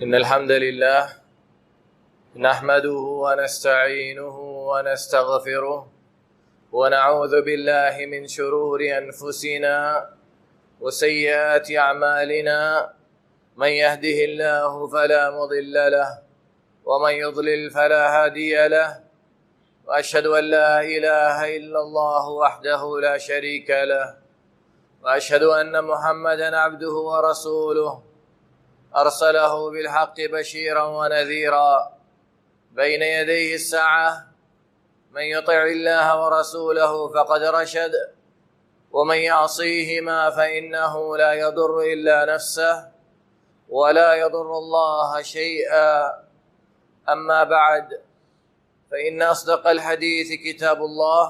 إن الحمد لله نحمده ونستعينه ونستغفره ونعوذ بالله من شرور أنفسنا وسيئات أعمالنا. من يهده الله فلا مضل له ومن يضلل فلا هادي له، وأشهد أن لا إله إلا الله وحده لا شريك له، وأشهد أن محمدا عبده ورسوله أرسله بالحق بشيرا ونذيرا بين يديه الساعة. من يطع الله ورسوله فقد رشد، ومن يعصيهما فإنه لا يضر إلا نفسه ولا يضر الله شيئا. أما بعد، فإن أصدق الحديث كتاب الله،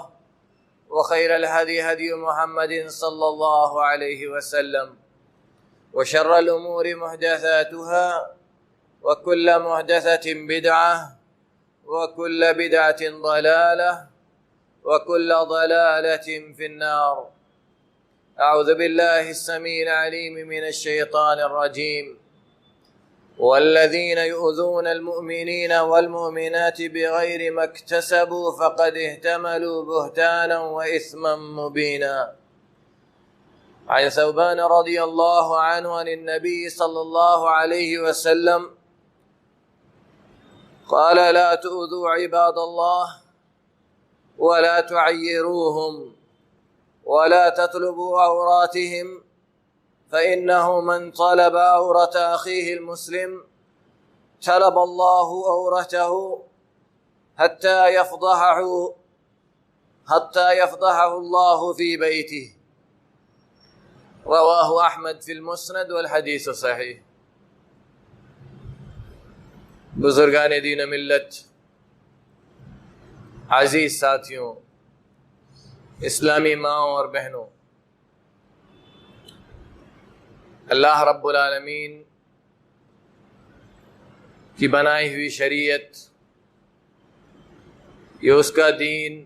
وخير الهدي هدي محمد صلى الله عليه وسلم، وشر الأمور محدثاتها، وكل محدثة بدعة، وكل بدعة ضلالة، وكل ضلالة في النار. أعوذ بالله السميع العليم من الشيطان الرجيم. والذين يؤذون المؤمنين والمؤمنات بغير ما اكتسبوا فقد احتملوا بهتانا وإثما مبينا. عن ثوبان رضي الله عنه عن النبي صلى الله عليه وسلم قال: لا تؤذوا عباد الله ولا تعيروهم ولا تطلبوا عوراتهم، فإنه من طلب عورة أخيه المسلم طلب الله عورته حتى يفضحه الله في بيته. رواہ احمد فی المسند والحدیث صحیح۔ بزرگان دین و ملت، عزیز ساتھیوں، اسلامی ماؤں اور بہنوں، اللہ رب العالمین کی بنائی ہوئی شریعت، یہ اس کا دین،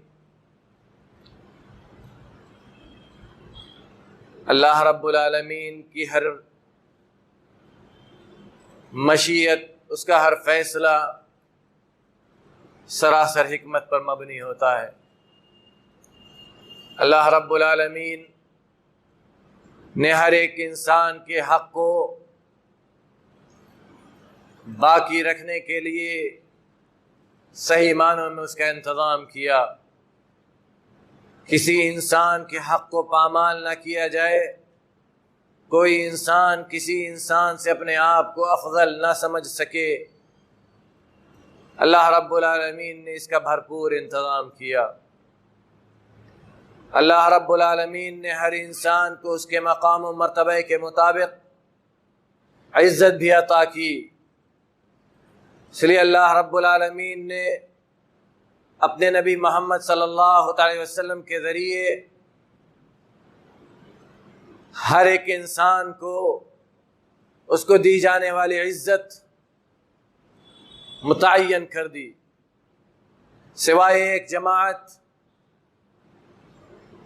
اللہ رب العالمین کی ہر مشیت، اس کا ہر فیصلہ سراسر حکمت پر مبنی ہوتا ہے۔ اللہ رب العالمین نے ہر ایک انسان کے حق کو باقی رکھنے کے لیے صحیح معنوں میں اس کا انتظام کیا۔ کسی انسان کے حق کو پامال نہ کیا جائے، کوئی انسان کسی انسان سے اپنے آپ کو افضل نہ سمجھ سکے۔ اللہ رب العالمین نے اس کا بھرپور انتظام کیا۔ اللہ رب العالمین نے ہر انسان کو اس کے مقام و مرتبہ کے مطابق عزت بھی عطا کی۔ اس لیے اللہ رب العالمین نے اپنے نبی محمد صلی اللہ علیہ وسلم کے ذریعے ہر ایک انسان کو اس کو دی جانے والی عزت متعین کر دی، سوائے ایک جماعت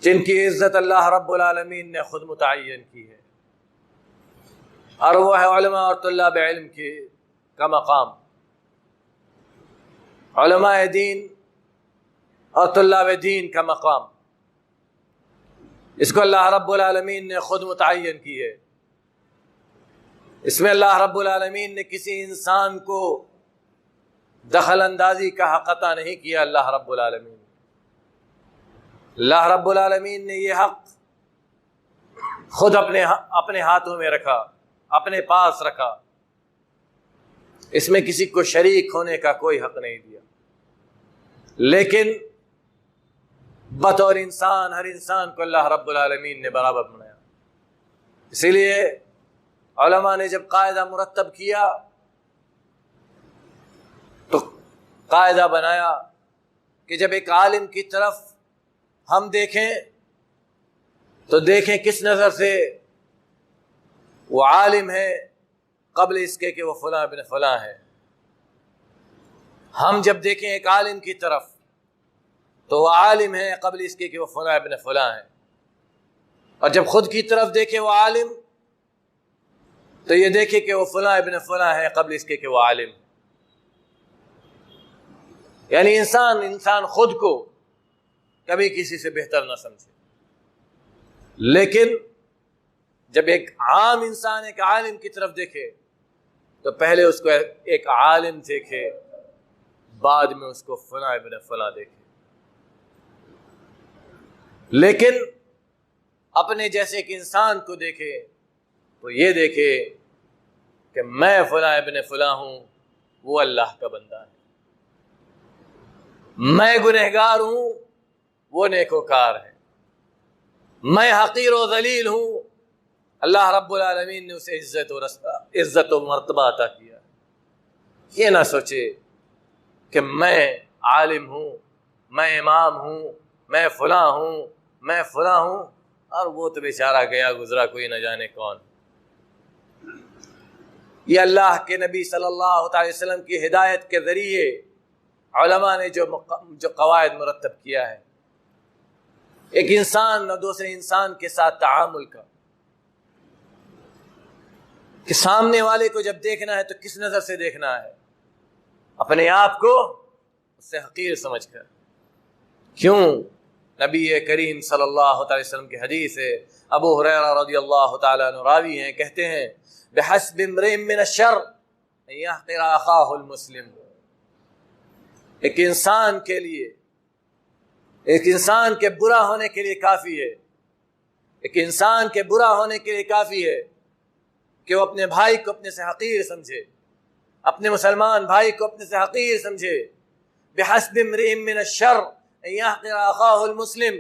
جن کی عزت اللہ رب العالمین نے خود متعین کی ہے، اور وہ ہے علماء اور طلاب علم کا مقام۔ علماء دین اور طلاب دین کا مقام، اس کو اللہ رب العالمین نے خود متعین کی ہے۔ اس میں اللہ رب العالمین نے کسی انسان کو دخل اندازی کا حق عطا نہیں کیا۔ اللہ رب العالمین نے یہ حق خود اپنے ہاتھوں میں رکھا، اپنے پاس رکھا۔ اس میں کسی کو شریک ہونے کا کوئی حق نہیں دیا، لیکن بطور انسان ہر انسان کو اللہ رب العالمین نے برابر بنایا۔ اسی لیے علماء نے جب قاعدہ مرتب کیا تو قاعدہ بنایا کہ جب ایک عالم کی طرف ہم دیکھیں تو دیکھیں کس نظر سے وہ عالم ہے، قبل اس کے کہ وہ فلاں بن فلاں ہے۔ ہم جب دیکھیں ایک عالم کی طرف تو وہ عالم ہے قبل اس کے کہ وہ فلاں ابن فلاں ہے، اور جب خود کی طرف دیکھے وہ عالم تو یہ دیکھے کہ وہ فلاں ابن فلاں ہے قبل اس کے کہ وہ عالم. یعنی انسان خود کو کبھی کسی سے بہتر نہ سمجھے، لیکن جب ایک عام انسان ایک عالم کی طرف دیکھے تو پہلے اس کو ایک عالم دیکھے، بعد میں اس کو فلاں ابن فلاں دیکھے. لیکن اپنے جیسے ایک انسان کو دیکھے تو یہ دیکھے کہ میں فلاں ابن فلاں ہوں، وہ اللہ کا بندہ ہے. میں گنہگار ہوں، وہ نیکوکار ہے. میں حقیر و ذلیل ہوں، اللہ رب العالمین نے اسے عزت و مرتبہ عطا کیا. یہ نہ سوچے کہ میں عالم ہوں، میں امام ہوں، میں فلاں ہوں، میں فلاں ہوں، اور وہ تو بیچارہ گیا گزرا کوئی نہ جانے کون. یہ اللہ کے نبی صلی اللہ علیہ وسلم کی ہدایت کے ذریعے علماء نے جو قواعد مرتب کیا ہے ایک انسان اور دوسرے انسان کے ساتھ تعامل کا، کہ سامنے والے کو جب دیکھنا ہے تو کس نظر سے دیکھنا ہے، اپنے آپ کو اس سے حقیر سمجھ کر. کیوں؟ نبی کریم صلی اللہ علیہ وسلم کی حدیث ہے، ابو ہریرہ رضی اللہ تعالیٰ عنہ راوی ہیں، کہتے ہیں بحسب امرئ من الشر ان يحقر اخاہ المسلم. ایک انسان کے لیے، ایک انسان کے برا ہونے کے لیے کافی ہے، ایک انسان کے برا ہونے کے لیے کافی ہے کہ وہ اپنے بھائی کو اپنے سے حقیر سمجھے، اپنے مسلمان بھائی کو اپنے سے حقیر سمجھے. بحسب امرئ من الشر ان يحقر اخاہ المسلم.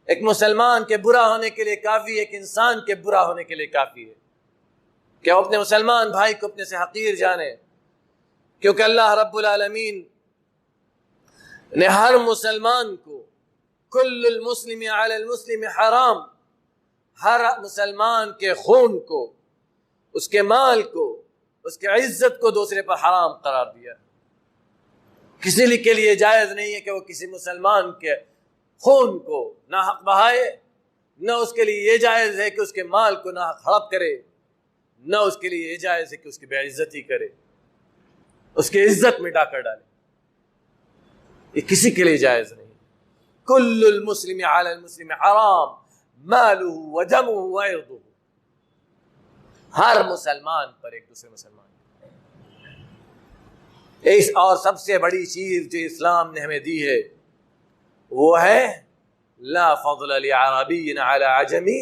ایک مسلمان کے برا ہونے کے لیے کافی ہے، ایک انسان کے برا ہونے کے لیے کافی ہے کہ وہ اپنے مسلمان بھائی کو اپنے سے حقیر جانے. کیونکہ اللہ رب العالمین نے ہر مسلمان کو، کل المسلم علی المسلم حرام، ہر مسلمان کے خون کو، اس کے مال کو، اس کے عزت کو دوسرے پر حرام قرار دیا. کسی کے لیے جائز نہیں ہے کہ وہ کسی مسلمان کے خون کو ناحق بہائے، نہ اس کے لیے یہ جائز ہے کہ اس کے مال کو ناحق ہڑپ کرے، نہ اس کے لیے یہ جائز ہے کہ اس کی بے عزتی کرے، اس کی عزت مٹا کر ڈالے. یہ کسی کے لیے جائز نہیں. کل المسلم علی المسلم حرام مالہ ودمہ وعرضہ. ہر مسلمان پر ایک دوسرے مسلمان. اس اور سب سے بڑی چیز جو اسلام نے ہمیں دی ہے وہ ہے لا فضل لعربی علی عجمی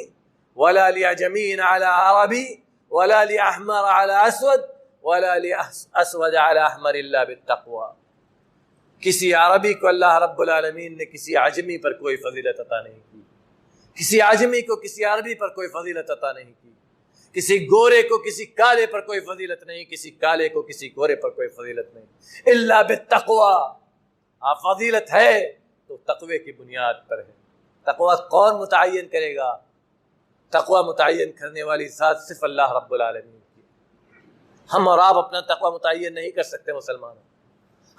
ولا لعجمی علی عربی ولا لاحمر علی اسود ولا لاسود علی احمر الا بالتقوی. کسی عربی کو اللہ رب العالمین نے کسی عجمی پر کوئی فضیلت عطا نہیں کی، کسی عجمی کو کسی عربی پر کوئی فضیلت عطا نہیں کی، کسی گورے کو کسی کالے پر کوئی فضیلت نہیں، کسی کالے کو کسی گورے پر کوئی فضیلت نہیں، الا بالتقوی. فضیلت ہے تو تقوی کی بنیاد پر ہے. تقوی کون متعین کرے گا؟ تقوی متعین کرنے والی ذات صرف اللہ رب العالمین کی. ہم اور آپ اپنا تقوی متعین نہیں کر سکتے. مسلمان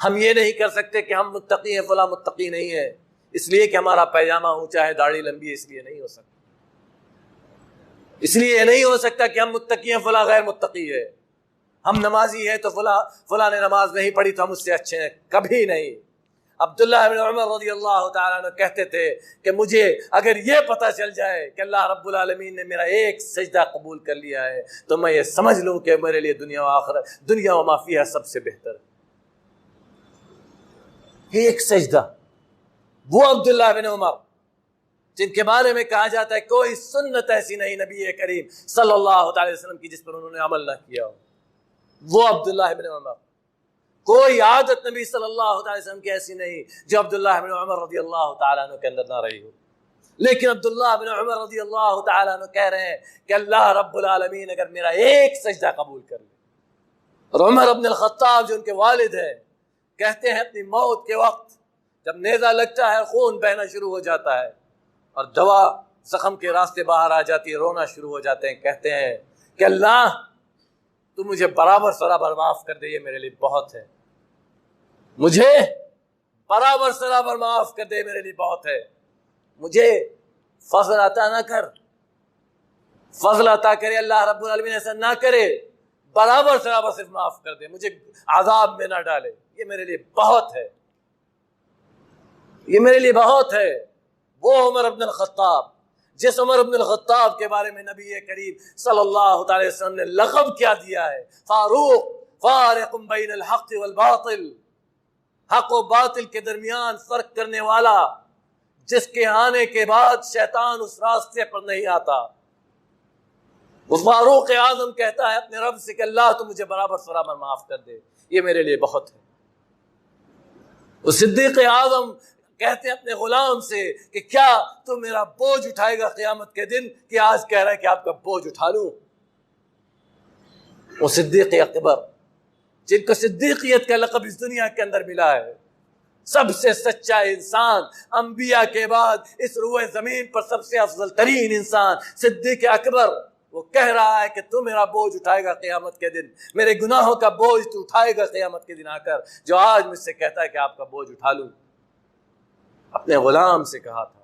ہم یہ نہیں کر سکتے کہ ہم متقی ہیں، فلاں متقی نہیں ہے اس لیے کہ ہمارا پیجامہ اونچا ہے، داڑھی لمبی ہے، اس لیے نہیں ہو سکتا. اس لیے یہ نہیں ہو سکتا کہ ہم متقی ہیں فلاں غیر متقی ہے. ہم نمازی ہیں تو فلاں نے نماز نہیں پڑھی تو ہم اس سے اچھے ہیں، کبھی نہیں. عبداللہ بن عمر رضی اللہ تعالیٰ عنہ کہتے تھے کہ مجھے اگر یہ پتہ چل جائے کہ اللہ رب العالمین نے میرا ایک سجدہ قبول کر لیا ہے تو میں یہ سمجھ لوں کہ میرے لیے دنیا و آخرت، دنیا و ما فیہا سب سے بہتر ہے. ایک سجدہ. وہ عبداللہ بن عمر جن کے بارے میں کہا جاتا ہے کوئی سنت ایسی نہیں نبی کریم صلی اللہ علیہ وسلم کی جس پر انہوں نے عمل نہ کیا ہو. وہ عبداللہ بن عمر. کوئی عادت نبی صلی اللہ علیہ وسلم کی ایسی نہیں جو عبداللہ بن عمر رضی اللہ تعالیٰ عنہ کے اندر نہ رہی ہو. لیکن عبداللہ بن عمر رضی اللہ تعالیٰ عنہ کہہ رہے ہیں کہ اللہ رب العالمین اگر میرا ایک سجدہ قبول کر لے. اور عمر بن الخطاب جو ان کے والد ہیں کہتے ہیں اپنی موت کے وقت جب نیزہ لگتا ہے، خون بہنا شروع ہو جاتا ہے اور دوا زخم کے راستے باہر آ جاتی ہے، رونا شروع ہو جاتے ہیں، کہتے ہیں کہ اللہ تو مجھے برابر سرابر معاف کر دے، یہ میرے لیے بہت ہے. مجھے برابر سرابر معاف کر دے، میرے لیے بہت ہے. مجھے فضل عطا نہ کر، فضل عطا کرے اللہ رب العالمین ایسا نہ کرے، برابر صرف معاف کر دے، مجھے عذاب میں نہ ڈالے، یہ میرے لیے بہت ہے، یہ میرے لیے بہت ہے۔ وہ عمر بن الخطاب، جس عمر بن الخطاب کے بارے میں نبی کریم صلی اللہ علیہ وسلم نے لقب کیا دیا ہے، فاروق، فارق بین الحق والباطل، حق و باطل کے درمیان فرق کرنے والا، جس کے آنے کے بعد شیطان اس راستے پر نہیں آتا۔ وہ فاروق اعظم کہتا ہے اپنے رب سے کہ اللہ تو مجھے برابر معاف کر دے، یہ میرے لیے بہت ہے۔ وہ صدیق اعظم کہتے ہیں اپنے غلام سے کہ کیا تو میرا بوجھ اٹھائے گا قیامت کے دن، کہ آج کہہ رہا ہے کہ آپ کا بوجھ اٹھا لوں۔ وہ صدیق اکبر، جن کو صدیقیت کا لقب اس دنیا کے اندر ملا ہے، سب سے سچا انسان، انبیاء کے بعد اس روئے زمین پر سب سے افضل ترین انسان صدیق اکبر، وہ کہہ رہا ہے کہ تو میرا بوجھ اٹھائے گا قیامت کے دن، میرے گناہوں کا بوجھ تو اٹھائے گا قیامت کے دن آ کر، جو آج مجھ سے کہتا ہے کہ آپ کا بوجھ اٹھا لوں۔ اپنے غلام سے کہا تھا،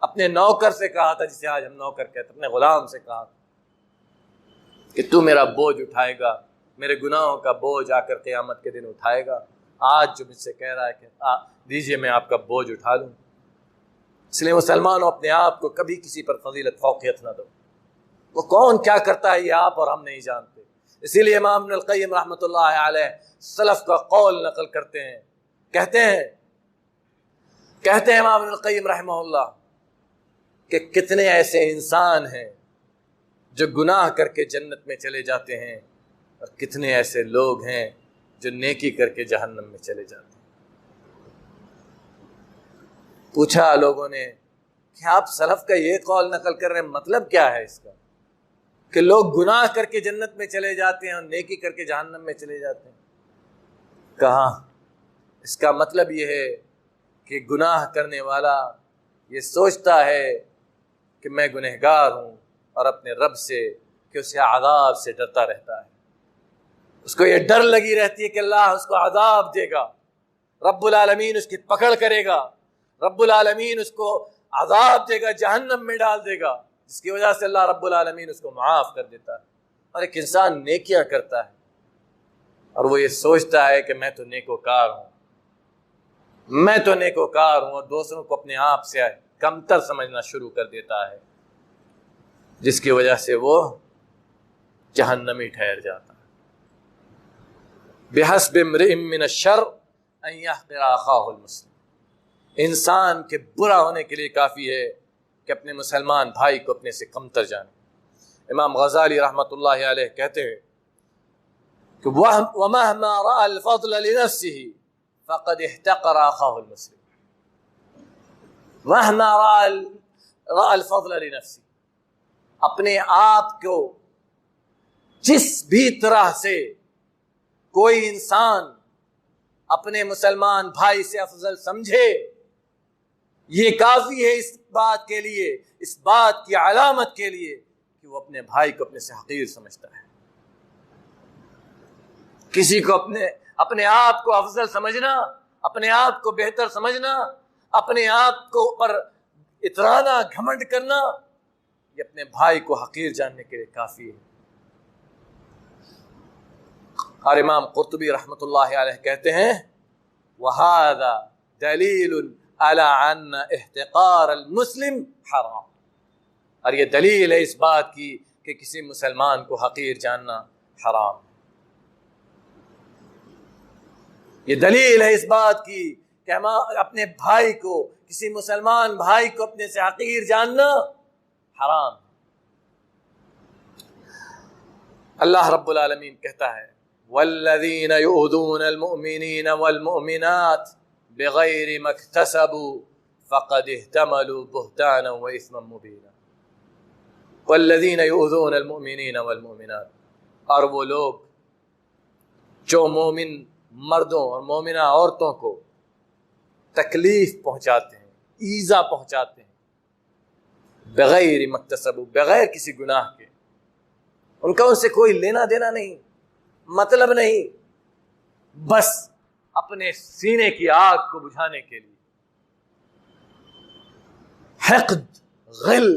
اپنے نوکر سے کہا تھا، جسے آج ہم نوکر کہتے ہیں، اپنے غلام سے کہا تھا کہ تو میرا بوجھ اٹھائے گا، میرے گناہوں کا بوجھ آ کر قیامت کے دن اٹھائے گا۔ آج جو مجھ سے کہہ رہا ہے کہ دیجئے میں آپ کا بوجھ اٹھا لوں۔ اس لیے مسلمانوں اپنے آپ کو کبھی کسی پر فضیلت فوقیت نہ دو، وہ کون کیا کرتا ہے یہ آپ اور ہم نہیں جانتے۔ اسی لیے امام ابن القیم رحمۃ اللہ علیہ سلف کا قول نقل کرتے ہیں، کہتے ہیں امام ابن القیم رحمہ اللہ کہ کتنے ایسے انسان ہیں جو گناہ کر کے جنت میں چلے جاتے ہیں، اور کتنے ایسے لوگ ہیں جو نیکی کر کے جہنم میں چلے جاتے ہیں۔ پوچھا لوگوں نے کہ آپ سلف کا یہ قول نقل کر رہے ہیں، مطلب کیا ہے اس کا کہ لوگ گناہ کر کے جنت میں چلے جاتے ہیں اور نیکی کر کے جہنم میں چلے جاتے ہیں؟ کہاں، اس کا مطلب یہ ہے کہ گناہ کرنے والا یہ سوچتا ہے کہ میں گنہگار ہوں، اور اپنے رب سے کہ اسے عذاب سے ڈرتا رہتا ہے، اس کو یہ ڈر لگی رہتی ہے کہ اللہ اس کو عذاب دے گا، رب العالمین اس کی پکڑ کرے گا، رب العالمین اس کو عذاب دے گا، جہنم میں ڈال دے گا، جس کی وجہ سے اللہ رب العالمین اس کو معاف کر دیتا ہے۔ اور ایک انسان نیکیاں کرتا ہے اور وہ یہ سوچتا ہے کہ میں تو نیکوکار ہوں، میں تو نیکوکار ہوں، اور دوسروں کو اپنے آپ سے کمتر سمجھنا شروع کر دیتا ہے، جس کی وجہ سے وہ جہنمی ٹھہر جاتا ہے۔ بِحَسْبِ امْرِئٍ مِّنَ الشَّرِّ أَن يَحْقِرَ أَخَاهُ الْمُسْلِمَ، انسان کے برا ہونے کے لیے کافی ہے کہ اپنے مسلمان بھائی کو اپنے سے کمتر جانے۔ امام غزالی رحمۃ اللہ علیہ کہتے ہیں کہ وَمَهْمَا رَأَى الْفَضْلَ لِنَفْسِهِ فَقَدْ احْتَقَرَ أَخَاهُ الْمُسْلِمَ۔ مَهْمَا رَأَى الْفَضْلَ لِنَفْسِهِ، اپنے آپ کو جس بھی طرح سے کوئی انسان اپنے مسلمان بھائی سے افضل سمجھے، یہ کافی ہے اس بات کے لیے، اس بات کی علامت کے لیے کہ وہ اپنے بھائی کو اپنے سے حقیر سمجھتا ہے۔ کسی کو اپنے آپ کو افضل سمجھنا، اپنے آپ کو بہتر سمجھنا، اپنے آپ کو پر اترانا، گھمنڈ کرنا، یہ اپنے بھائی کو حقیر جاننے کے لیے کافی ہے۔ اور امام قرطبی رحمۃ اللہ علیہ کہتے ہیں وَهَذَا دَلِيلٌ عَلَىٰ أَنَّ احتقار المسلم حرام، اور یہ دلیل ہے اس بات کی کہ کسی مسلمان کو حقیر جاننا حرام ہے۔ یہ دلیل ہے اس بات کی کہ ہم اپنے بھائی کو، کسی مسلمان بھائی کو اپنے سے حقیر جاننا حرام ہے۔ اللہ رب العالمین کہتا ہے والذین یؤذون المؤمنین والمؤمنات بغیر ما اکتسبوا فقد احتملوا بہتانا واثما مبینا۔ والذین یؤذون المؤمنین والمؤمنات، اور وہ لوگ جو مومن مردوں اور مومنہ عورتوں کو تکلیف پہنچاتے ہیں، ایذا پہنچاتے ہیں، بغیر ما اکتسبوا، بغیر کسی گناہ کے، ان کا ان سے کوئی لینا دینا نہیں، مطلب نہیں، بس اپنے سینے کی آگ کو بجھانے کے لیے، حقد، غل،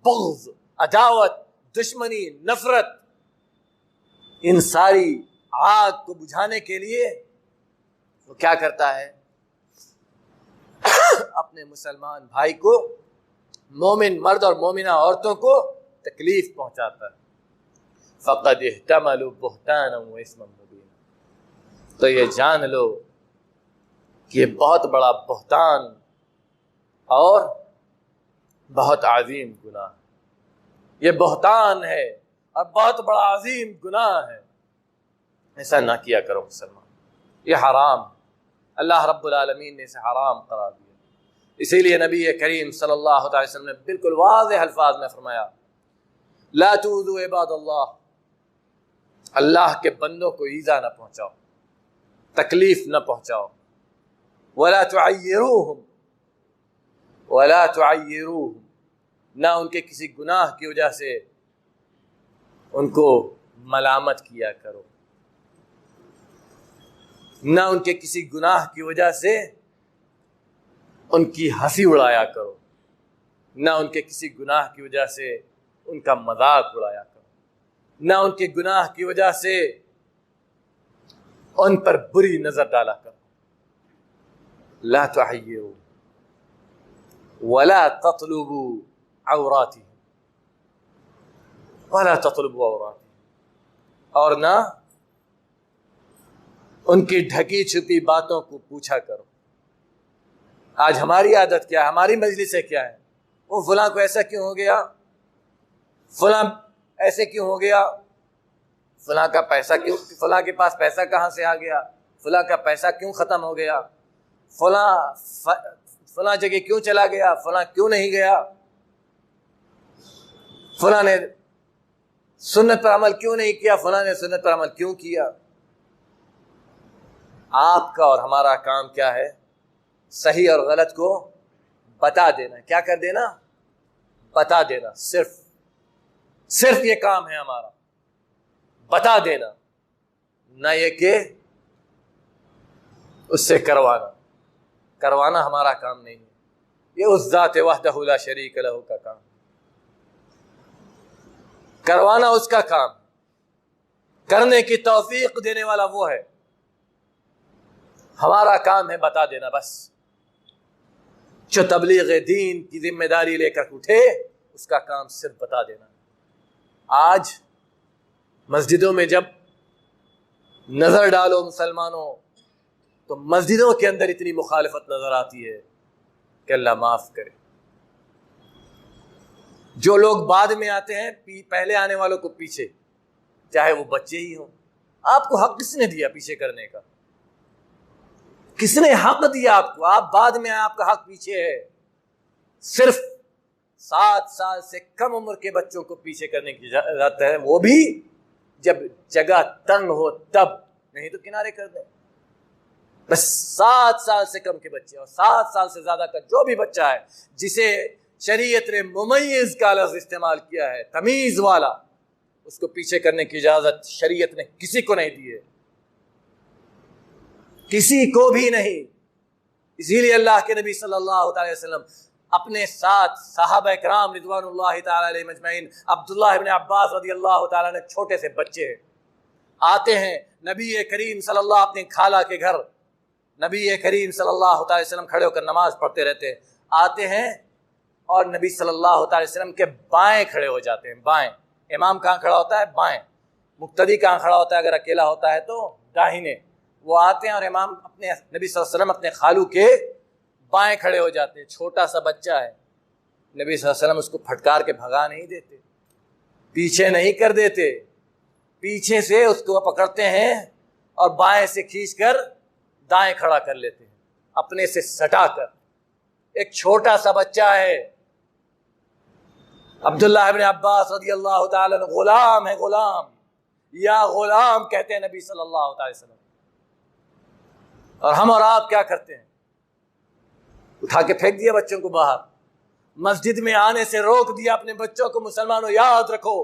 بغض، عداوت دشمنی، نفرت، ان ساری آگ کو بجھانے کے لیے وہ کیا کرتا ہے؟ اپنے مسلمان بھائی کو، مومن مرد اور مومنہ عورتوں کو تکلیف پہنچاتا ہے. فقد احتملوا بہتانا واثما مبینا. تو یہ جان لو کہ یہ بہت بڑا بہتان اور بہت عظیم گناہ ہے. یہ بہتان ہے اور بہت بڑا عظیم گناہ ہے. ایسا نہ کیا کرو مسلمان. یہ حرام، اللہ رب العالمین نے اسے حرام قرار دیا. اسی لیے نبی کریم صلی اللہ علیہ وسلم نے بالکل واضح الفاظ میں فرمایا لا تؤذوا عباد اللہ، اللہ کے بندوں کو ایذا نہ پہنچاؤ، تکلیف نہ پہنچاؤ. ولا تعیروہم، ولا تعیروہم، نہ ان کے کسی گناہ کی وجہ سے ان کو ملامت کیا کرو، نہ ان کے کسی گناہ کی وجہ سے ان کی ہنسی اڑایا کرو، نہ ان کے کسی گناہ کی وجہ سے ان کا مذاق اڑایا کرو، نہ ان کے گناہ کی وجہ سے ان پر بری نظر ڈالا کرو. لا تحیروا ولا تطلبوا عوراتهم، ولا تطلبوا عوراتهم، اور نہ ان کی ڈھکی چھپی باتوں کو پوچھا کرو. آج ہماری عادت کیا ہے، ہماری مجلس سے کیا ہے؟ وہ فلاں کو ایسا کیوں ہو گیا، فلاں ایسے کیوں ہو گیا، فلاں کا پیسہ کیوں، فلاں کے پاس پیسہ کہاں سے آ گیا، فلاں کا پیسہ کیوں ختم ہو گیا، فلاں جگہ کیوں چلا گیا، فلاں کیوں نہیں گیا، فلاں نے سنت پر عمل کیوں نہیں کیا، فلاں نے سنت پر عمل کیوں کیا. آپ کا اور ہمارا کام کیا ہے؟ صحیح اور غلط کو بتا دینا. کیا کر دینا؟ بتا دینا. صرف یہ کام ہے ہمارا، بتا دینا، نہ یہ کہ اس سے کروانا ہمارا کام نہیں ہے. یہ اس ذات وحدہ لا شریک لہ کا کام، کروانا اس کا کام، کرنے کی توفیق دینے والا وہ ہے. ہمارا کام ہے بتا دینا بس. جو تبلیغ دین کی ذمہ داری لے کر اٹھے اس کا کام صرف بتا دینا. آج مسجدوں میں جب نظر ڈالو مسلمانوں تو مسجدوں کے اندر اتنی مخالفت نظر آتی ہے کہ اللہ معاف کرے. جو لوگ بعد میں آتے ہیں پہلے آنے والوں کو پیچھے، چاہے وہ بچے ہی ہوں. آپ کو حق کس نے دیا پیچھے کرنے کا؟ کس نے حق دیا آپ کو؟ آپ بعد میں آپ کا حق پیچھے ہے. صرف 7 سال سے کم عمر کے بچوں کو پیچھے کرنے کی اجازت ہے، وہ بھی جب جگہ تنگ ہو تب، نہیں تو کنارے کر دیں. بس 7 سال سے کم کے بچے اور 7 سال سے زیادہ کا جو بھی بچہ ہے جسے شریعت نے ممیز کا لفظ استعمال کیا ہے، تمیز والا، اس کو پیچھے کرنے کی اجازت شریعت نے کسی کو نہیں دی ہے، کسی کو بھی نہیں. اسی لیے اللہ کے نبی صلی اللہ علیہ وسلم اپنے ساتھ صحابہ کرام رضوان اللہ تعالی علیہ مجمعین، عبداللہ ابن عباس رضی اللہ تعالیٰ عنہ، چھوٹے سے بچے آتے ہیں نبی کریم صلی اللہ اپنے خالہ کے گھر، نبی کریم صلی اللہ علیہ وسلم کھڑے ہو کر نماز پڑھتے رہتے، آتے ہیں اور نبی صلی اللہ علیہ وسلم کے بائیں کھڑے ہو جاتے ہیں. بائیں، امام کہاں کھڑا ہوتا ہے؟ بائیں. مقتدی کہاں کھڑا ہوتا ہے اگر اکیلا ہوتا ہے تو؟ داہنے. وہ آتے ہیں اور امام اپنے نبی صلی اللہ علیہ وسلم اپنے خالو کے بائیں کھڑے ہو جاتے ہیں. چھوٹا سا بچہ ہے، نبی صلی اللہ علیہ وسلم اس کو پھٹکار کے بھگا نہیں دیتے، پیچھے نہیں کر دیتے، پیچھے سے اس کو پکڑتے ہیں اور بائیں سے کھینچ کر دائیں کھڑا کر لیتے ہیں، اپنے سے سٹا کر. ایک چھوٹا سا بچہ ہے، عبداللہ ابن عباس رضی اللہ تعالیٰ عنہ، غلام ہے، غلام، یا غلام کہتے ہیں نبی صلی اللہ علیہ وسلم. اور ہم اور آپ کیا کرتے ہیں؟ اٹھا کے پھینک دیا بچوں کو باہر، مسجد میں آنے سے روک دیا اپنے بچوں کو. مسلمانوں یاد رکھو،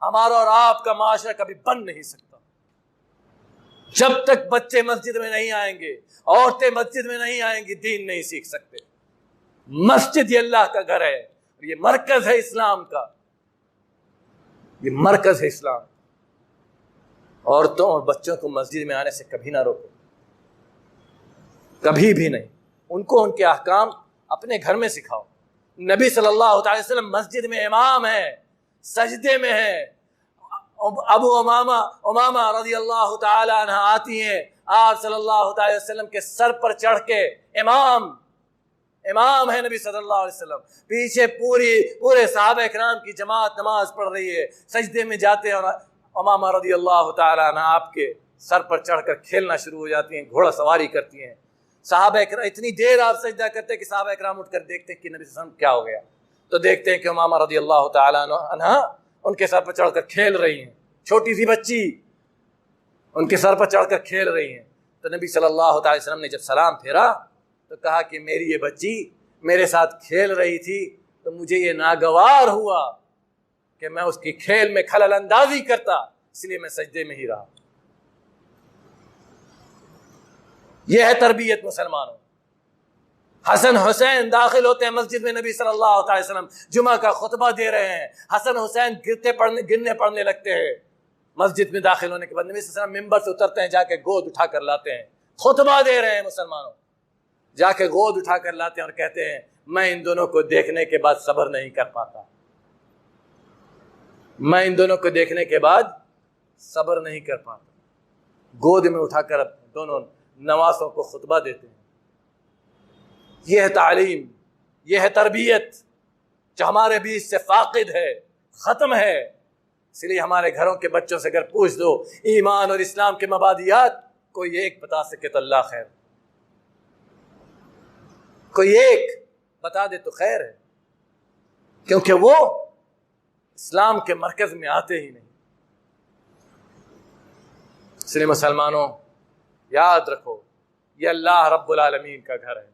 ہمارا اور آپ کا معاشرہ کبھی بن نہیں سکتا جب تک بچے مسجد میں نہیں آئیں گے، عورتیں مسجد میں نہیں آئیں گی، دین نہیں سیکھ سکتے. مسجد یہ اللہ کا گھر ہے، یہ مرکز ہے اسلام کا. یہ مرکز ہے اسلام. عورتوں اور بچوں کو مسجد میں آنے سے کبھی نہ روکو, کبھی بھی نہیں. ان کو ان کے احکام اپنے گھر میں سکھاؤ. نبی صلی اللہ تعالی وسلم مسجد میں امام ہے, سجدے میں ہے. ابو امامہ رضی اللہ تعالی عنہ آتی ہیں, آپ صلی اللہ تعالی وسلم کے سر پر چڑھ کے, امام ہے نبی صلی اللہ علیہ وسلم, پیچھے پورے صحابہ اکرام کی جماعت نماز پڑھ رہی ہے, سجدے میں جاتے ہیں اور امامہ رضی اللہ تعالی عنہ آپ کے سر پر چڑھ کر کھیلنا شروع ہو جاتی ہیں, گھوڑا سواری کرتی ہیں. صحابہ اکرام اتنی دیر آپ سجدہ کرتے ہیں کہ صحابہ اکرام اٹھ کر دیکھتے ہیں کہ نبی صلی اللہ علیہ وسلم کیا ہو گیا, تو دیکھتے ہیں کہ امامہ رضی اللہ تعالی عنہ ان کے سر پر چڑھ کر کھیل رہی ہیں, چھوٹی سی بچی ان کے سر پر چڑھ کر کھیل رہی ہیں. تو نبی صلی اللہ تعالی وسلم نے جب سلام پھیرا تو کہا کہ میری یہ بچی میرے ساتھ کھیل رہی تھی تو مجھے یہ ناگوار ہوا کہ میں اس کی کھیل میں خلل اندازی کرتا, اس لیے میں سجدے میں ہی رہا. یہ ہے تربیت مسلمانوں. حسن حسین داخل ہوتے ہیں مسجد میں, نبی صلی اللہ علیہ وسلم جمعہ کا خطبہ دے رہے ہیں, حسن حسین گرنے پڑنے لگتے ہیں. مسجد میں داخل ہونے کے بعد نبی صلی اللہ علیہ وسلم ممبر سے اترتے ہیں, جا کے گود اٹھا کر لاتے ہیں, خطبہ دے رہے ہیں مسلمانوں, جا کے گود اٹھا کر لاتے ہیں اور کہتے ہیں میں ان دونوں کو دیکھنے کے بعد صبر نہیں کر پاتا, میں ان دونوں کو دیکھنے کے بعد صبر نہیں کر پاتا. گود میں اٹھا کر دونوں نواسوں کو خطبہ دیتے ہیں. یہ ہے تعلیم, یہ ہے تربیت جو ہمارے بیچ سے فاقد ہے, ختم ہے. اس لیے ہمارے گھروں کے بچوں سے اگر پوچھ دو ایمان اور اسلام کے مبادیات, کوئی ایک بتا سکے تو اللہ خیر, کوئی ایک بتا دے تو خیر ہے, کیونکہ وہ اسلام کے مرکز میں آتے ہی نہیں. اس لیے مسلمانوں یاد رکھو, یہ اللہ رب العالمین کا گھر ہے.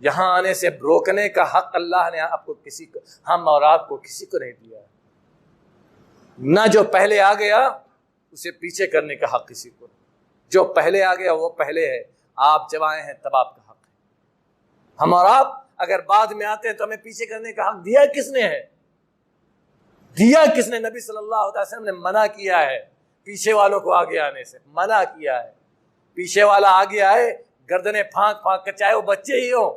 یہاں آنے سے روکنے کا حق اللہ نے آپ کو کسی کو, ہم اور آپ کو کسی کو نہیں دیا. نہ جو پہلے آ گیا اسے پیچھے کرنے کا حق کسی کو, جو پہلے آ گیا وہ پہلے ہے. آپ جب آئے ہیں تب آپ کا حق ہے. ہم اور آپ اگر بعد میں آتے ہیں تو ہمیں پیچھے کرنے کا حق دیا کس نے ہے؟ دیا کس نے؟ نبی صلی اللہ علیہ وسلم نے منع کیا ہے پیچھے والوں کو آگے آنے سے, منع کیا ہے. پیچھے والا آگے آئے گردنیں پھانک پھانک کر, چاہے وہ بچے ہی ہوں,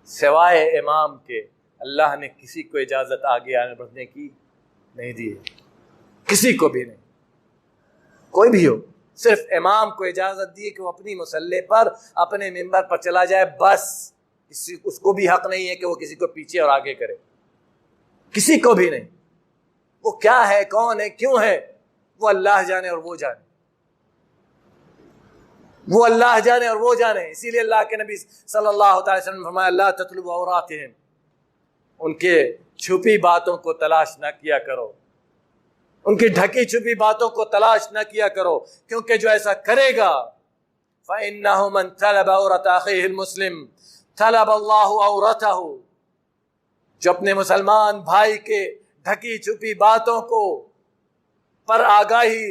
سوائے امام کے اللہ نے کسی کو اجازت آگے آنے بڑھنے کی نہیں دی ہے, کسی کو بھی نہیں. کوئی بھی ہو, صرف امام کو اجازت دی کہ وہ اپنی مصلی پر اپنے ممبر پر چلا جائے, بس. اس کو بھی حق نہیں ہے کہ وہ کسی کو پیچھے اور آگے کرے, کسی کو بھی نہیں. وہ کیا ہے, کون ہے, کیوں ہے, وہ اللہ جانے اور وہ جانے, وہ اللہ جانے اور وہ جانے. اسی لیے اللہ کے نبی صلی اللہ تعالی وسلم نے فرمایا لا تطلبوا عوراتہم, ان کے چھپی باتوں کو تلاش نہ کیا کرو, ان کی ڈھکی چھپی باتوں کو تلاش نہ کیا کرو, کیونکہ جو ایسا کرے گا فَإِنَّهُ مَنْ طَلَبَ عَوْرَةَ أَخِيهِ الْمُسْلِمِ طَلَبَ اللَّهُ عَوْرَتَهُ, جو اپنے مسلمان بھائی کے ڈھکی چھپی باتوں کو پر آگاہی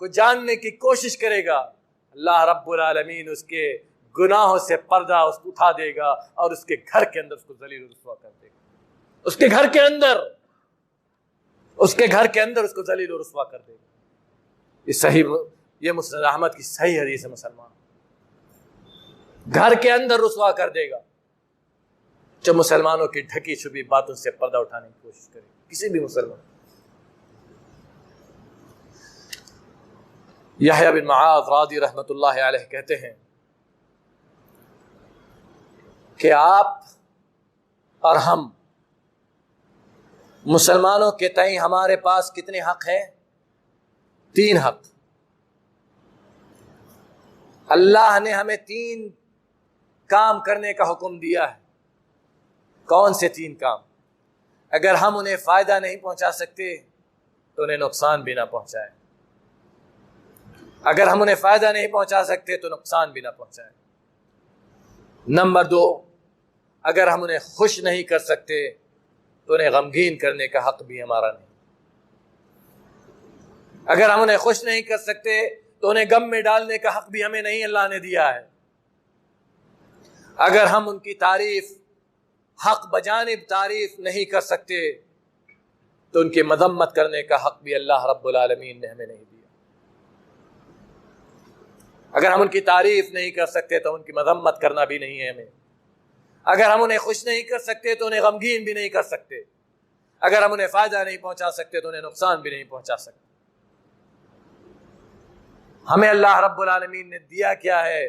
کو جاننے کی کوشش کرے گا, اللہ رب العالمین اس کے گناہوں سے پردہ اٹھا دے گا اور اس کے گھر کے اندر اس کو ذلیل و رسوا کر دے گا. اس کے گھر کے اندر, اس کے گھر کے اندر اس کو ذلیل و رسوا کر دے گا. یہ صحیح, یہ مسند احمد کی صحیح حدیث ہے. مسلمان گھر کے اندر رسوا کر دے گا جو مسلمانوں کی ڈھکی چھپی باتوں سے پردہ اٹھانے کی کوشش کرے, کسی بھی مسلمان. یحییٰ بن معاذ راضی رحمۃ اللہ علیہ کہتے ہیں کہ آپ اور ہم مسلمانوں کے تئیں ہمارے پاس کتنے حق ہیں؟ 3 حق. اللہ نے ہمیں 3 کام کرنے کا حکم دیا ہے. کون سے 3 کام؟ اگر ہم انہیں فائدہ نہیں پہنچا سکتے تو انہیں نقصان بھی نہ پہنچائے. اگر ہم انہیں فائدہ نہیں پہنچا سکتے تو نقصان بھی نہ پہنچائے. نمبر 2, اگر ہم انہیں خوش نہیں کر سکتے تو انہیں غمگین کرنے کا حق بھی ہمارا نہیں. اگر ہم انہیں خوش نہیں کر سکتے تو انہیں غم میں ڈالنے کا حق بھی ہمیں نہیں, اللہ نے دیا ہے. اگر ہم ان کی تعریف حق بجانب تعریف نہیں کر سکتے تو ان کی مذمت کرنے کا حق بھی اللہ رب العالمین نے ہمیں نہیں دیا۔ اگر ہم ان کی تعریف نہیں کر سکتے تو ان کی مذمت کرنا بھی نہیں ہے ہمیں۔ اگر ہم انہیں خوش نہیں کر سکتے تو انہیں غمگین بھی نہیں کر سکتے۔ اگر ہم انہیں فائدہ نہیں پہنچا سکتے تو انہیں نقصان بھی نہیں پہنچا سکتے۔ ہمیں اللہ رب العالمین نے دیا کیا ہے؟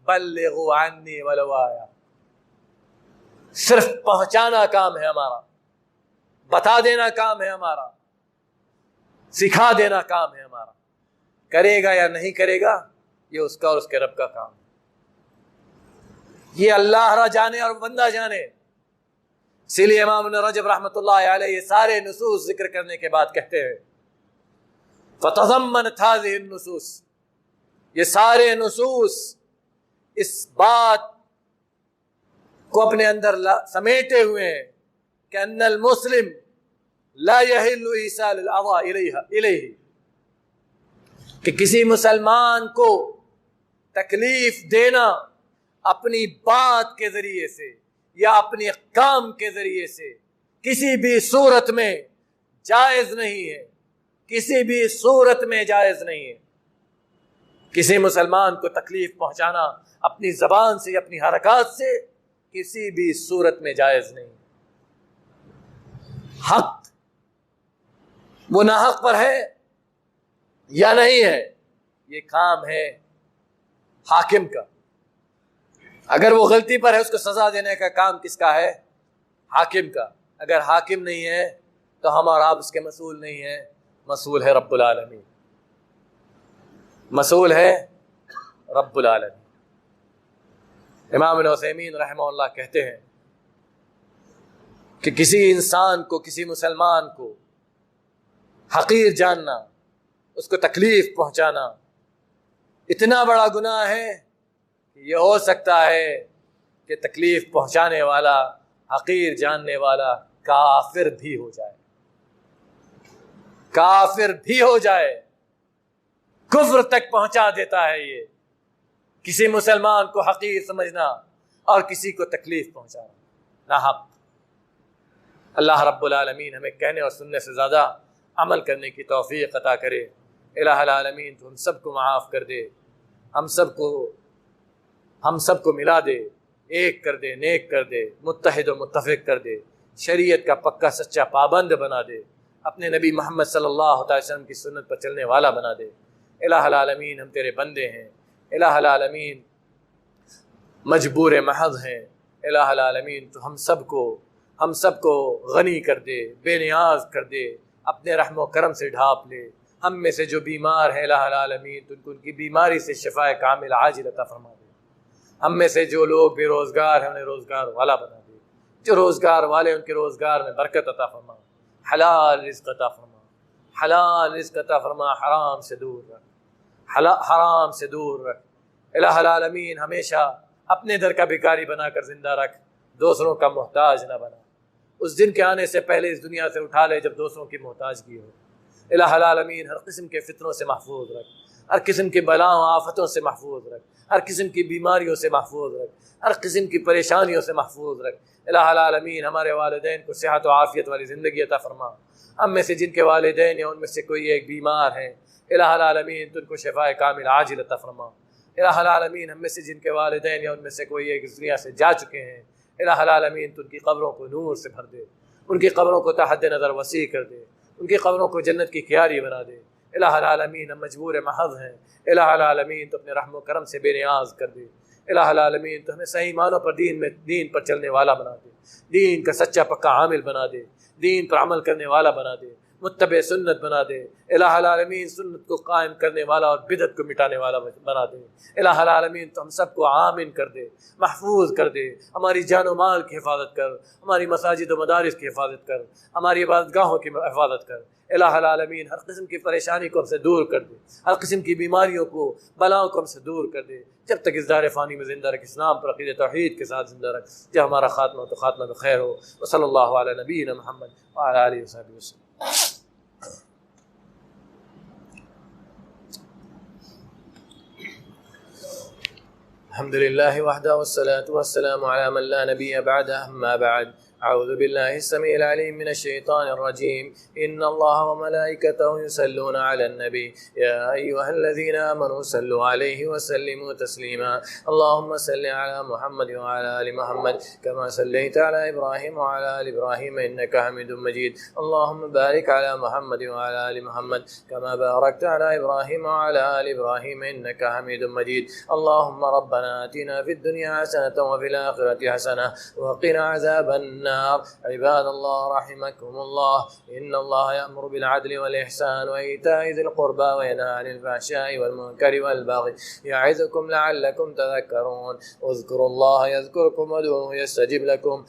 بلغوا عنی ولو آیا، صرف پہنچانا کام ہے ہمارا، بتا دینا کام ہے ہمارا، سکھا دینا کام ہے ہمارا۔ کرے گا یا نہیں کرے گا یہ اس کا اور اس کے رب کا کام ہے، یہ اللہ را جانے اور بندہ جانے۔ اسی لیے امام ابن رجب رحمۃ اللہ علیہ یہ سارے نصوص ذکر کرنے کے بعد کہتے ہیں فتضمنت هذه النصوص، یہ سارے نصوص اس بات کو اپنے اندر سمیٹے ہوئے ہیں کہ ان المسلم لا يحل ایصال الاعضاء الیہ، کہ کسی مسلمان کو تکلیف دینا اپنی بات کے ذریعے سے یا اپنے کام کے ذریعے سے کسی بھی صورت میں جائز نہیں ہے، کسی بھی صورت میں جائز نہیں ہے۔ کسی مسلمان کو تکلیف پہنچانا اپنی زبان سے یا اپنی حرکات سے کسی بھی صورت میں جائز نہیں۔ حق وہ ناحق پر ہے یا نہیں ہے، یہ کام ہے حاکم کا۔ اگر وہ غلطی پر ہے اس کو سزا دینے کا کام کس کا ہے؟ حاکم کا۔ اگر حاکم نہیں ہے تو ہم اور آپ اس کے مسئول نہیں ہیں، مسئول ہے رب العالمین، مسئول ہے رب العالمین۔ امام ابن عثیمین رحمہ اللہ کہتے ہیں کہ کسی انسان کو، کسی مسلمان کو حقیر جاننا، اس کو تکلیف پہنچانا اتنا بڑا گناہ ہے کہ یہ ہو سکتا ہے کہ تکلیف پہنچانے والا، حقیر جاننے والا کافر بھی ہو جائے، کافر بھی ہو جائے، کفر تک پہنچا دیتا ہے یہ، کسی مسلمان کو حقیر سمجھنا اور کسی کو تکلیف پہنچانا ناحق۔ اللہ رب العالمین ہمیں کہنے اور سننے سے زیادہ عمل کرنے کی توفیق عطا کرے۔ الہ العالمین تو ہم سب کو معاف کر دے، ہم سب کو ملا دے، ایک کر دے، نیک کر دے، متحد و متفق کر دے، شریعت کا پکا سچا پابند بنا دے، اپنے نبی محمد صلی اللہ علیہ وسلم کی سنت پر چلنے والا بنا دے۔ الہ العالمین ہم تیرے بندے ہیں، الہ العالمین مجبور محض ہیں، الہ العالمین تو ہم سب کو غنی کر دے، بے نیاز کر دے، اپنے رحم و کرم سے ڈھانپ لے۔ ہم میں سے جو بیمار ہیں الہ العالمین تو ان کی بیماری سے شفا کامل عاجل عطا فرما دے۔ ہم میں سے جو لوگ بے روزگار ہیں انہیں روزگار والا بنا دے، جو روزگار والے ان کے روزگار میں برکت عطا فرما، حلال رزق عطا فرما، حلال رزق عطا فرما، حرام سے دور رکھ، حرام سے دور رکھ۔ الہ العالمین ہمیشہ اپنے در کا بھکاری بنا کر زندہ رکھ، دوسروں کا محتاج نہ بنا۔ اس دن کے آنے سے پہلے اس دنیا سے اٹھا لے جب دوسروں کی محتاجگی ہو۔ الہ العالمین ہر قسم کے فتنوں سے محفوظ رکھ، ہر قسم کی بلاؤں آفتوں سے محفوظ رکھ، ہر قسم کی بیماریوں سے محفوظ رکھ، ہر قسم کی پریشانیوں سے محفوظ رکھ۔ الہ العالمین ہمارے والدین کو صحت و عافیت والی زندگی عطا فرما۔ ہم میں سے جن کے والدین یا ان میں سے کوئی ایک بیمار ہیں الہ العالمین تو ان کو شفاء کامل عاجل عطا فرما۔ الہ العالمین ہم میں سے جن کے والدین یا ان میں سے کوئی ایک اس دنیا سے جا چکے ہیں الہ العالمین تو ان کی قبروں کو نور سے بھر دے، ان کی قبروں کو تحت نظر وسیع کر دے، ان کی قبروں کو جنت کی کیاری بنا دے۔ الہ العالمین ہم مجبور محض ہیں، الہ العالمین تو اپنے رحم و کرم سے بے نیاز کر دے۔ الہ العالمین تو ہمیں صحیح معنوں پر دین پر چلنے والا بنا دے، دین کا سچا پکا عامل بنا دے، دین پر عمل کرنے والا بنا دے، متبع سنت بنا دے۔ الہ العالمین سنت کو قائم کرنے والا اور بدعت کو مٹانے والا بنا دے۔ الہ العالمین تو ہم سب کو آمن کر دے، محفوظ کر دے، ہماری جان و مال کی حفاظت کر، ہماری مساجد و مدارس کی حفاظت کر، ہماری عبادت گاہوں کی حفاظت کر۔ الہ العالمین ہر قسم کی پریشانی کو ہم سے دور کر دے، ہر قسم کی بیماریوں کو، بلاؤں کو ہم سے دور کر دے۔ جب تک اس دار فانی میں زندہ رکھ، اسلام پر عقیدہ توحید کے ساتھ زندہ رکھ، جب ہمارا خاتمہ ہو تو خاتمہ بخیر ہو۔ وصلی اللہ علی نبینا محمد وعلی آلہ وصحبہ وسلم۔ الحمد للہ وحدہ والصلاة والسلام علی من لا نبی بعدہ، اما بعد۔ أعوذ بالله السميع العليم من الشيطان الرجيم. إن الله وملائكته يصلون على النبي يا أيها الذين آمنوا صلوا عليه وسلموا تسليما. اللهم صل على محمد وعلى آل محمد كما صليت على إبراهيم وعلى آل إبراهيم إنك حميد مجيد. اللهم بارك على محمد وعلى آل محمد كما باركت على إبراهيم وعلى آل إبراهيم إنك حميد مجيد. اللهم ربنا آتنا في الدنيا حسنة وفي الآخرة حسنة وقنا عذاب النار. عباد الله رحمكم الله، إن الله يأمر بالعدل والإحسان وإيتاء ذي القربى وينهى عن الفحشاء والمنكر والبغي يعظكم لعلكم تذكرون. اذكروا الله يذكركم وادعوه يستجب لكم.